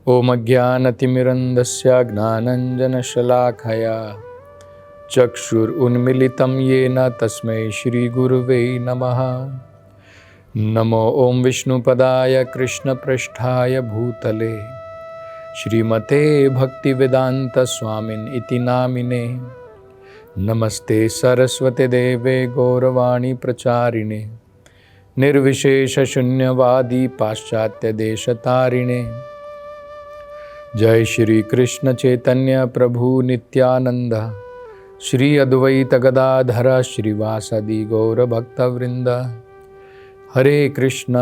ओम अज्ञानतिमिरन्धस्य ज्ञानाञ्जनशलाखया चक्षुरुन्मीलितं येन तस्मै श्रीगुरुवे नमः। नमो ओम विष्णुपदाय कृष्णपृष्ठाय भूतले श्रीमते भक्तिवेदान्तस्वामिन् इति नामिने। नमस्ते सरस्वती देवे गौरवाणी प्रचारिणे निर्विशेषशून्यवादी पाश्चात्यदेशतारिणे। जय श्री कृष्ण चैतन्य प्रभु नित्यानंद श्री अद्वैत गदाधर श्रीवासदि गौर भक्तवृंद। हरे कृष्ण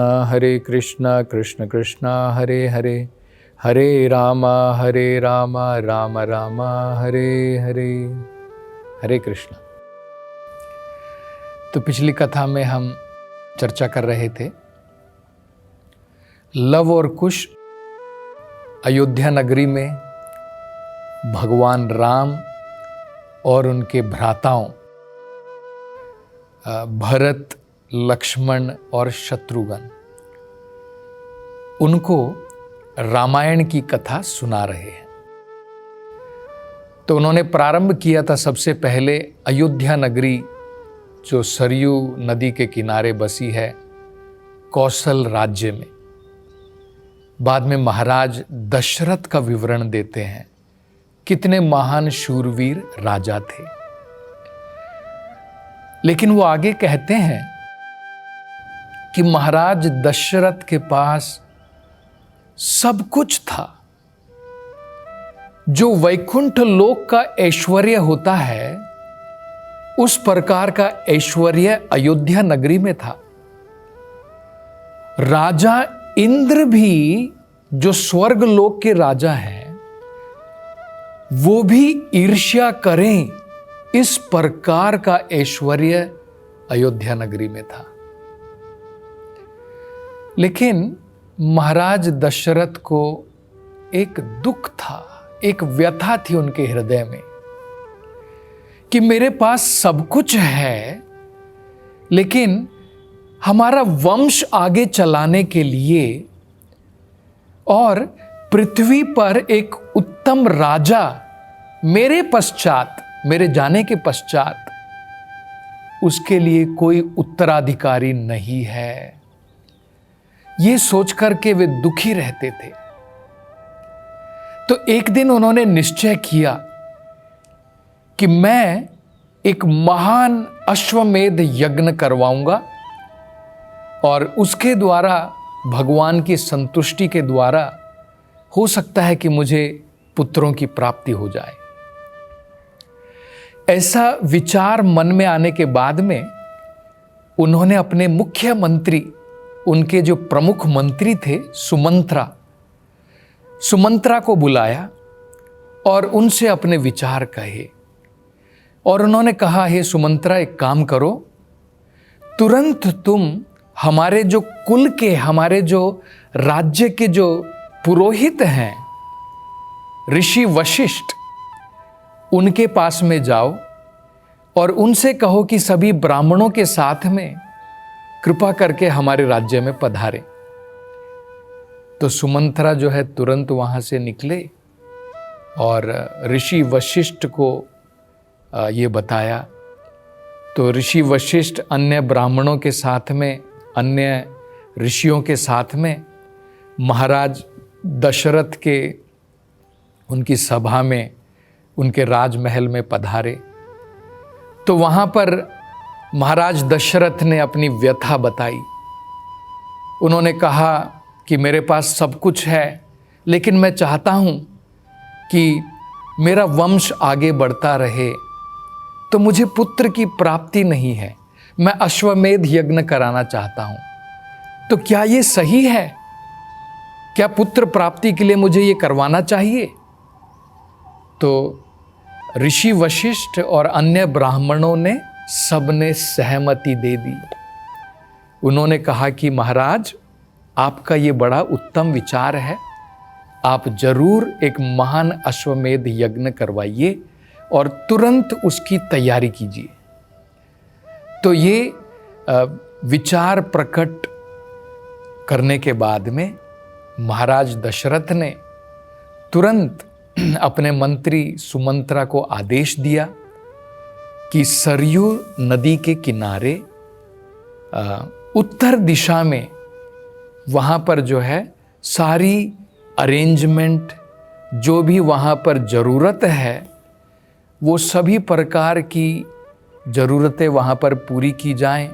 कृष्ण कृष्ण हरे हरे, हरे राम राम राम हरे हरे। हरे कृष्ण। तो पिछली कथा में हम चर्चा कर रहे थे लव और कुश अयोध्या नगरी में भगवान राम और उनके भ्राताओं भरत, लक्ष्मण और शत्रुघ्न उनको रामायण की कथा सुना रहे हैं। तो उन्होंने प्रारंभ किया था सबसे पहले अयोध्या नगरी जो सरयू नदी के किनारे बसी है कौशल राज्य में। बाद में महाराज दशरथ का विवरण देते हैं, कितने महान शूरवीर राजा थे। लेकिन वो आगे कहते हैं कि महाराज दशरथ के पास सब कुछ था। जो वैकुंठ लोक का ऐश्वर्य होता है उस प्रकार का ऐश्वर्य अयोध्या नगरी में था। राजा इंद्र भी जो स्वर्ग लोक के राजा हैं वो भी ईर्ष्या करें इस प्रकार का ऐश्वर्य अयोध्या नगरी में था। लेकिन महाराज दशरथ को एक दुख था, एक व्यथा थी उनके हृदय में कि मेरे पास सब कुछ है, लेकिन हमारा वंश आगे चलाने के लिए और पृथ्वी पर एक उत्तम राजा मेरे पश्चात, मेरे जाने के पश्चात उसके लिए कोई उत्तराधिकारी नहीं है। ये सोच करके वे दुखी रहते थे। तो एक दिन उन्होंने निश्चय किया कि मैं एक महान अश्वमेध यज्ञ करवाऊंगा और उसके द्वारा भगवान की संतुष्टि के द्वारा हो सकता है कि मुझे पुत्रों की प्राप्ति हो जाए। ऐसा विचार मन में आने के बाद में उन्होंने अपने मुख्य मंत्री, उनके जो प्रमुख मंत्री थे सुमंत्रा को बुलाया और उनसे अपने विचार कहे। और उन्होंने कहा, हे सुमंत्रा, एक काम करो, तुरंत तुम हमारे जो कुल के, हमारे जो राज्य के जो पुरोहित हैं ऋषि वशिष्ठ, उनके पास में जाओ और उनसे कहो कि सभी ब्राह्मणों के साथ में कृपा करके हमारे राज्य में पधारे। तो सुमंत्रा जो है तुरंत वहां से निकले और ऋषि वशिष्ठ को ये बताया। तो ऋषि वशिष्ठ अन्य ब्राह्मणों के साथ में, अन्य ऋषियों के साथ में महाराज दशरथ के उनकी सभा में, उनके राजमहल में पधारे। तो वहाँ पर महाराज दशरथ ने अपनी व्यथा बताई। उन्होंने कहा कि मेरे पास सब कुछ है, लेकिन मैं चाहता हूँ कि मेरा वंश आगे बढ़ता रहे, तो मुझे पुत्र की प्राप्ति नहीं है। मैं अश्वमेध यज्ञ कराना चाहता हूं, तो क्या ये सही है? क्या पुत्र प्राप्ति के लिए मुझे ये करवाना चाहिए? तो ऋषि वशिष्ठ और अन्य ब्राह्मणों ने सबने सहमति दे दी। उन्होंने कहा कि महाराज, आपका ये बड़ा उत्तम विचार है, आप जरूर एक महान अश्वमेध यज्ञ करवाइए और तुरंत उसकी तैयारी कीजिए। तो ये विचार प्रकट करने के बाद में महाराज दशरथ ने तुरंत अपने मंत्री सुमंत्रा को आदेश दिया कि सरयू नदी के किनारे उत्तर दिशा में वहाँ पर जो है सारी अरेंजमेंट, जो भी वहाँ पर ज़रूरत है, वो सभी प्रकार की ज़रूरतें वहाँ पर पूरी की जाएं,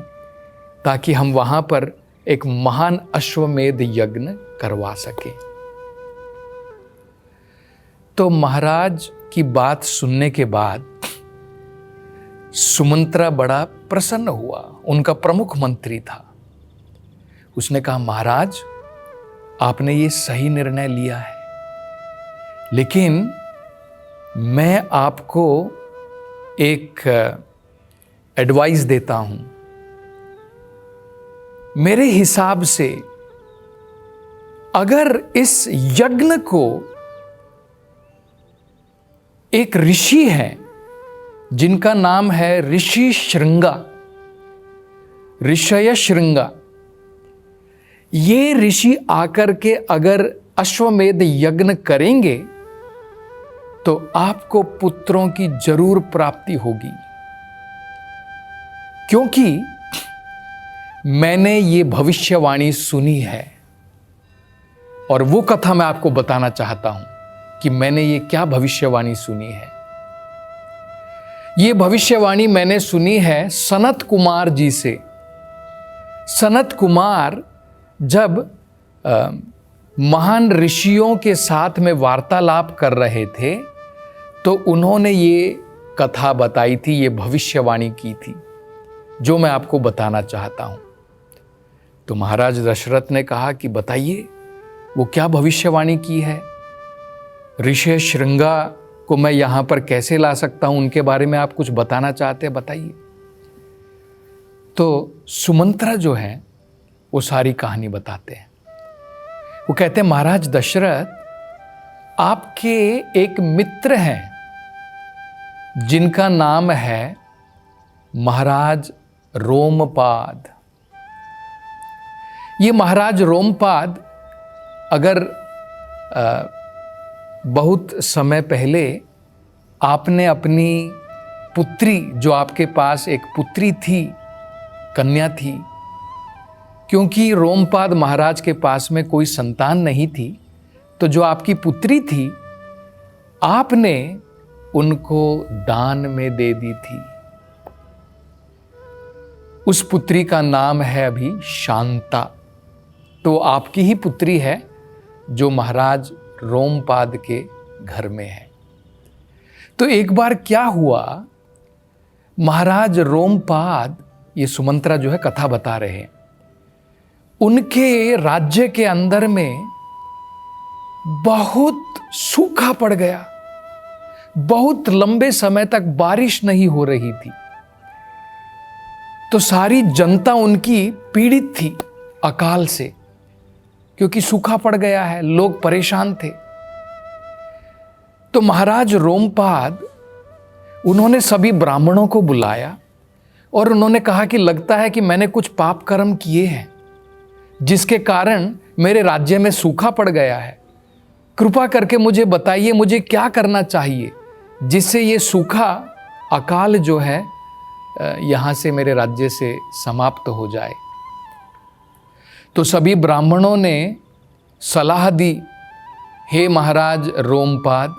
ताकि हम वहाँ पर एक महान अश्वमेध यज्ञ करवा सकें। तो महाराज की बात सुनने के बाद सुमंत्रा बड़ा प्रसन्न हुआ, उनका प्रमुख मंत्री था। उसने कहा, महाराज आपने ये सही निर्णय लिया है, लेकिन मैं आपको एक एडवाइस देता हूं। मेरे हिसाब से अगर इस यज्ञ को एक ऋषि है जिनका नाम है ऋषि श्रृंगा, ऋषय श्रृंगा, ये ऋषि आकर के अगर अश्वमेध यज्ञ करेंगे तो आपको पुत्रों की जरूर प्राप्ति होगी, क्योंकि मैंने ये भविष्यवाणी सुनी है। और वो कथा मैं आपको बताना चाहता हूं कि मैंने ये क्या भविष्यवाणी सुनी है। ये भविष्यवाणी मैंने सुनी है सनत कुमार जी से। सनत कुमार जब महान ऋषियों के साथ में वार्तालाप कर रहे थे तो उन्होंने ये कथा बताई थी, ये भविष्यवाणी की थी, जो मैं आपको बताना चाहता हूं। तो महाराज दशरथ ने कहा कि बताइए वो क्या भविष्यवाणी की है, ऋषि श्रृंगा को मैं यहां पर कैसे ला सकता हूं, उनके बारे में आप कुछ बताना चाहते हैं, बताइए। तो सुमंत्रा जो है वो सारी कहानी बताते हैं। वो कहते हैं, महाराज दशरथ आपके एक मित्र हैं जिनका नाम है महाराज रोमपाद। ये महाराज रोमपाद अगर बहुत समय पहले आपने अपनी पुत्री, जो आपके पास एक पुत्री थी, कन्या थी, क्योंकि रोमपाद महाराज के पास में कोई संतान नहीं थी, तो जो आपकी पुत्री थी आपने उनको दान में दे दी थी। उस पुत्री का नाम है अभी शांता। तो आपकी ही पुत्री है जो महाराज रोमपाद के घर में है। तो एक बार क्या हुआ, महाराज रोमपाद, ये सुमंत्रा जो है कथा बता रहे हैं, उनके राज्य के अंदर में बहुत सूखा पड़ गया, बहुत लंबे समय तक बारिश नहीं हो रही थी। तो सारी जनता उनकी पीड़ित थी अकाल से, क्योंकि सूखा पड़ गया है, लोग परेशान थे। तो महाराज रोमपाद, उन्होंने सभी ब्राह्मणों को बुलाया और उन्होंने कहा कि लगता है कि मैंने कुछ पाप कर्म किए हैं जिसके कारण मेरे राज्य में सूखा पड़ गया है। कृपा करके मुझे बताइए मुझे क्या करना चाहिए जिससे ये सूखा अकाल जो है यहाँ से मेरे राज्य से समाप्त हो जाए। तो सभी ब्राह्मणों ने सलाह दी, हे महाराज रोमपाद,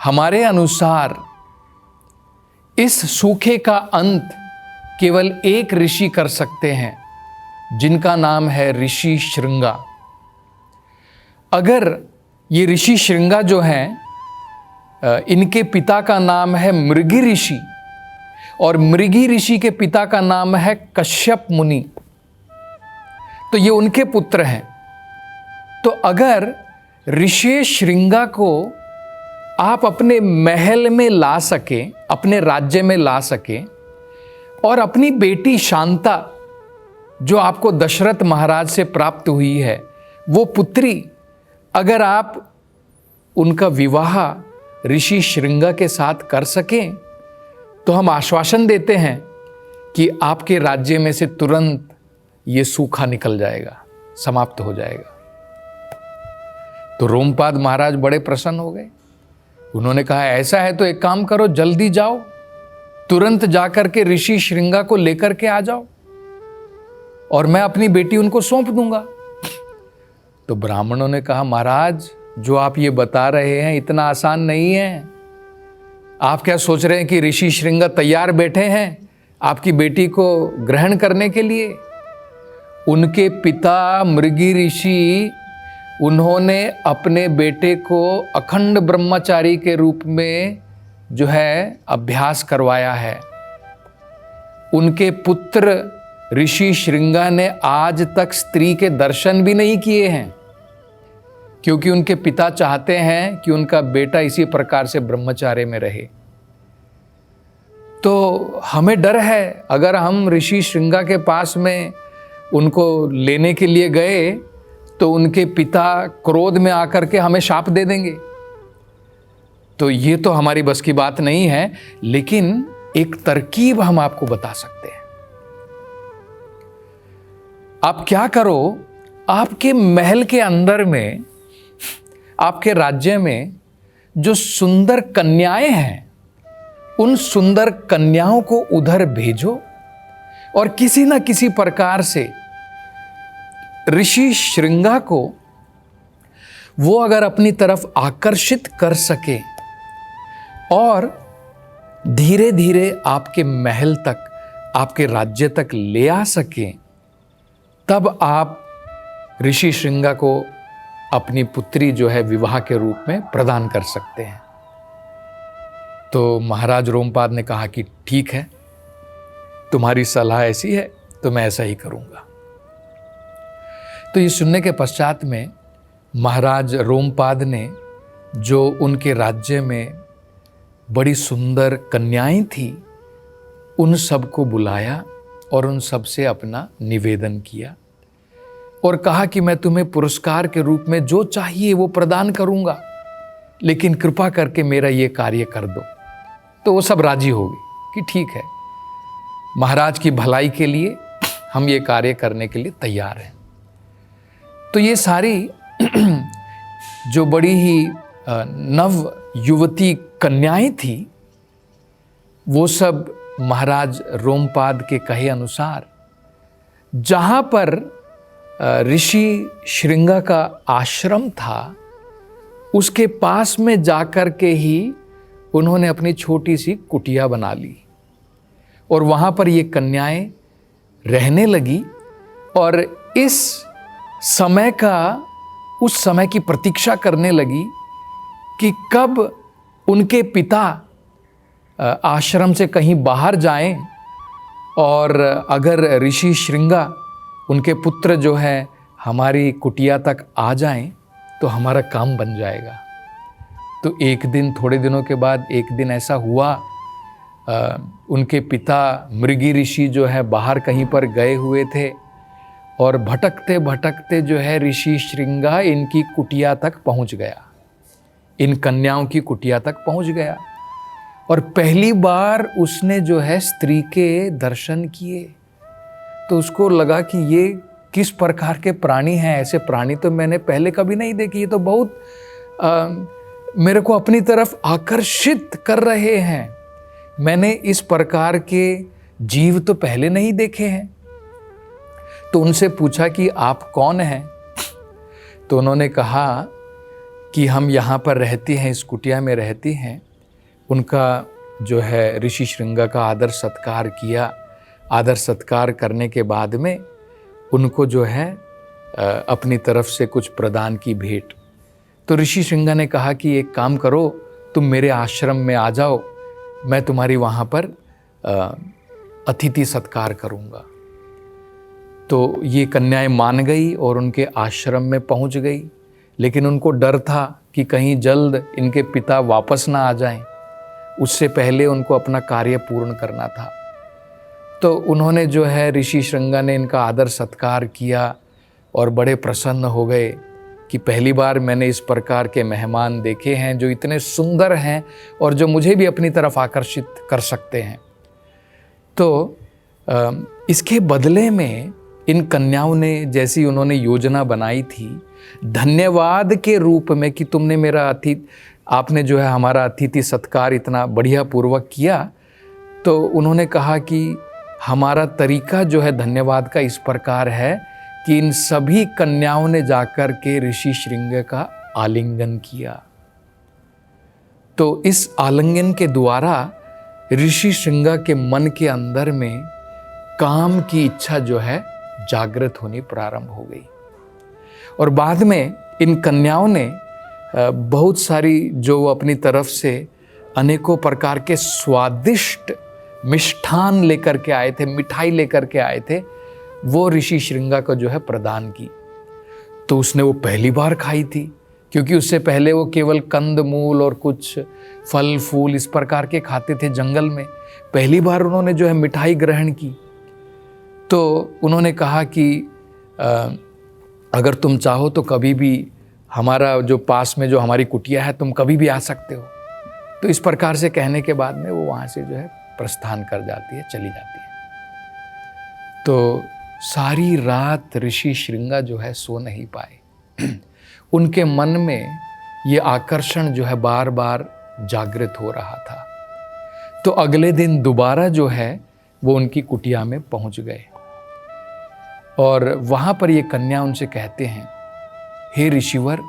हमारे अनुसार इस सूखे का अंत केवल एक ऋषि कर सकते हैं जिनका नाम है ऋषि श्रृंगा। अगर ये ऋषि श्रृंगा जो हैं, इनके पिता का नाम है मृगी ऋषि और मृगी ऋषि के पिता का नाम है कश्यप मुनि, तो ये उनके पुत्र हैं। तो अगर ऋषि श्रृंगा को आप अपने महल में ला सकें, अपने राज्य में ला सकें, और अपनी बेटी शांता जो आपको दशरथ महाराज से प्राप्त हुई है, वो पुत्री अगर आप उनका विवाह ऋषि श्रृंगा के साथ कर सकें तो हम आश्वासन देते हैं कि आपके राज्य में से तुरंत ये सूखा निकल जाएगा, समाप्त हो जाएगा। तो रोमपाद महाराज बड़े प्रसन्न हो गए। उन्होंने कहा ऐसा है तो एक काम करो, जल्दी जाओ, तुरंत जाकर के ऋषि श्रृंगा को लेकर के आ जाओ और मैं अपनी बेटी उनको सौंप दूंगा। तो ब्राह्मणों ने कहा महाराज, जो आप ये बता रहे हैं इतना आसान नहीं है। आप क्या सोच रहे हैं कि ऋषि श्रृंगा तैयार बैठे हैं आपकी बेटी को ग्रहण करने के लिए? उनके पिता मृगी ऋषि, उन्होंने अपने बेटे को अखंड ब्रह्मचारी के रूप में जो है अभ्यास करवाया है। उनके पुत्र ऋषि श्रृंगा ने आज तक स्त्री के दर्शन भी नहीं किए हैं, क्योंकि उनके पिता चाहते हैं कि उनका बेटा इसी प्रकार से ब्रह्मचार्य में रहे। तो हमें डर है, अगर हम ऋषि श्रृंगा के पास में उनको लेने के लिए गए तो उनके पिता क्रोध में आकर के हमें शाप दे देंगे। तो ये तो हमारी बस की बात नहीं है, लेकिन एक तरकीब हम आपको बता सकते हैं। आप क्या करो, आपके महल के अंदर में, आपके राज्य में जो सुंदर कन्याएं हैं, उन सुंदर कन्याओं को उधर भेजो और किसी न किसी प्रकार से ऋषि श्रृंगा को वो अगर अपनी तरफ आकर्षित कर सके और धीरे धीरे आपके महल तक, आपके राज्य तक ले आ सके, तब आप ऋषि श्रृंगा को अपनी पुत्री जो है विवाह के रूप में प्रदान कर सकते हैं। तो महाराज रोमपाद ने कहा कि ठीक है, तुम्हारी सलाह ऐसी है तो मैं ऐसा ही करूंगा। तो ये सुनने के पश्चात में महाराज रोमपाद ने जो उनके राज्य में बड़ी सुंदर कन्याएं थी, उन सबको बुलाया और उन सब से अपना निवेदन किया और कहा कि मैं तुम्हें पुरस्कार के रूप में जो चाहिए वो प्रदान करूंगा, लेकिन कृपा करके मेरा ये कार्य कर दो। तो वो सब राजी हो गए कि ठीक है, महाराज की भलाई के लिए हम ये कार्य करने के लिए तैयार हैं। तो ये सारी जो बड़ी ही नव युवती कन्याएं थी, वो सब महाराज रोमपाद के कहे अनुसार जहाँ पर ऋषि श्रृंगा का आश्रम था, उसके पास में जाकर के ही उन्होंने अपनी छोटी सी कुटिया बना ली और वहाँ पर ये कन्याएं रहने लगी और इस समय का, उस समय की प्रतीक्षा करने लगी कि कब उनके पिता आश्रम से कहीं बाहर जाएं और अगर ऋषि श्रृंगा, उनके पुत्र जो है, हमारी कुटिया तक आ जाएं तो हमारा काम बन जाएगा। तो एक दिन, थोड़े दिनों के बाद एक दिन ऐसा हुआ, उनके पिता मृगी ऋषि जो है बाहर कहीं पर गए हुए थे और भटकते भटकते जो है ऋषि श्रृंगा इनकी कुटिया तक पहुंच गया, इन कन्याओं की कुटिया तक पहुंच गया और पहली बार उसने जो है स्त्री के दर्शन किए। तो उसको लगा कि ये किस प्रकार के प्राणी हैं, ऐसे प्राणी तो मैंने पहले कभी नहीं देखे, ये तो बहुत मेरे को अपनी तरफ आकर्षित कर रहे हैं, मैंने इस प्रकार के जीव तो पहले नहीं देखे हैं। तो उनसे पूछा कि आप कौन हैं? तो उन्होंने कहा कि हम यहाँ पर रहती हैं, इस कुटिया में रहती हैं। उनका जो है ऋषि श्रृंगा का आदर सत्कार किया। आदर सत्कार करने के बाद में उनको जो है अपनी तरफ से कुछ प्रदान की भेंट। तो ऋषि श्रृंगा ने कहा कि एक काम करो, तुम मेरे आश्रम में आ जाओ, मैं तुम्हारी वहाँ पर अतिथि सत्कार करूँगा। तो ये कन्याएं मान गई और उनके आश्रम में पहुँच गई, लेकिन उनको डर था कि कहीं जल्द इनके पिता वापस ना आ जाएं, उससे पहले उनको अपना कार्य पूर्ण करना था। तो उन्होंने जो है ऋषि श्रृंगा ने इनका आदर सत्कार किया और बड़े प्रसन्न हो गए कि पहली बार मैंने इस प्रकार के मेहमान देखे हैं जो इतने सुंदर हैं और जो मुझे भी अपनी तरफ आकर्षित कर सकते हैं। तो इसके बदले में इन कन्याओं ने, जैसी उन्होंने योजना बनाई थी, धन्यवाद के रूप में कि तुमने मेरा आपने जो है हमारा अतिथि सत्कार इतना बढ़िया पूर्वक किया। तो उन्होंने कहा कि हमारा तरीका जो है धन्यवाद का इस प्रकार है कि इन सभी कन्याओं ने जाकर के ऋषि श्रृंग का आलिंगन किया। तो इस आलिंगन के द्वारा ऋषि श्रृंग के मन के अंदर में काम की इच्छा जो है जागृत होनी प्रारंभ हो गई। और बाद में इन कन्याओं ने बहुत सारी जो अपनी तरफ से अनेकों प्रकार के स्वादिष्ट मिष्ठान लेकर के आए थे, मिठाई लेकर के आए थे, वो ऋषि श्रृंगा को जो है प्रदान की। तो उसने वो पहली बार खाई थी, क्योंकि उससे पहले वो केवल कंद मूल और कुछ फल फूल इस प्रकार के खाते थे जंगल में। पहली बार उन्होंने जो है मिठाई ग्रहण की। तो उन्होंने कहा कि अगर तुम चाहो तो कभी भी हमारा जो पास में जो हमारी कुटिया है, तुम कभी भी आ सकते हो। तो इस प्रकार से कहने के बाद में वो वहाँ से जो है प्रस्थान कर जाती है, चली जाती है। तो सारी रात ऋषि श्रृंगा जो है सो नहीं पाए। उनके मन में ये आकर्षण जो है बार बार जागृत हो रहा था। तो अगले दिन दोबारा जो है वो उनकी कुटिया में पहुंच गए और वहाँ पर ये कन्या उनसे कहते हैं, हे ऋषिवर,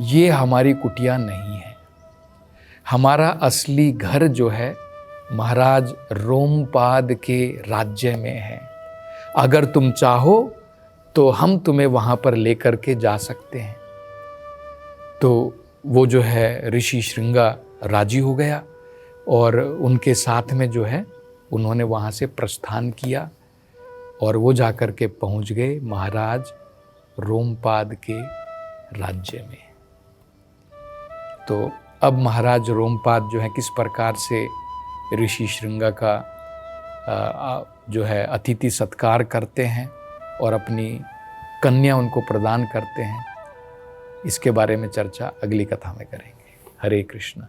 ये हमारी कुटिया नहीं है, हमारा असली घर जो है महाराज रोमपाद के राज्य में है। अगर तुम चाहो तो हम तुम्हें वहाँ पर लेकर के जा सकते हैं। तो वो जो है ऋषि श्रृंगा राजी हो गया और उनके साथ में जो है उन्होंने वहाँ से प्रस्थान किया और वो जाकर के पहुँच गए महाराज रोमपाद के राज्य में। तो अब महाराज रोमपाद जो है किस प्रकार से ऋषि श्रृंगा का जो है अतिथि सत्कार करते हैं और अपनी कन्या उनको प्रदान करते हैं, इसके बारे में चर्चा अगली कथा में करेंगे। हरे कृष्ण।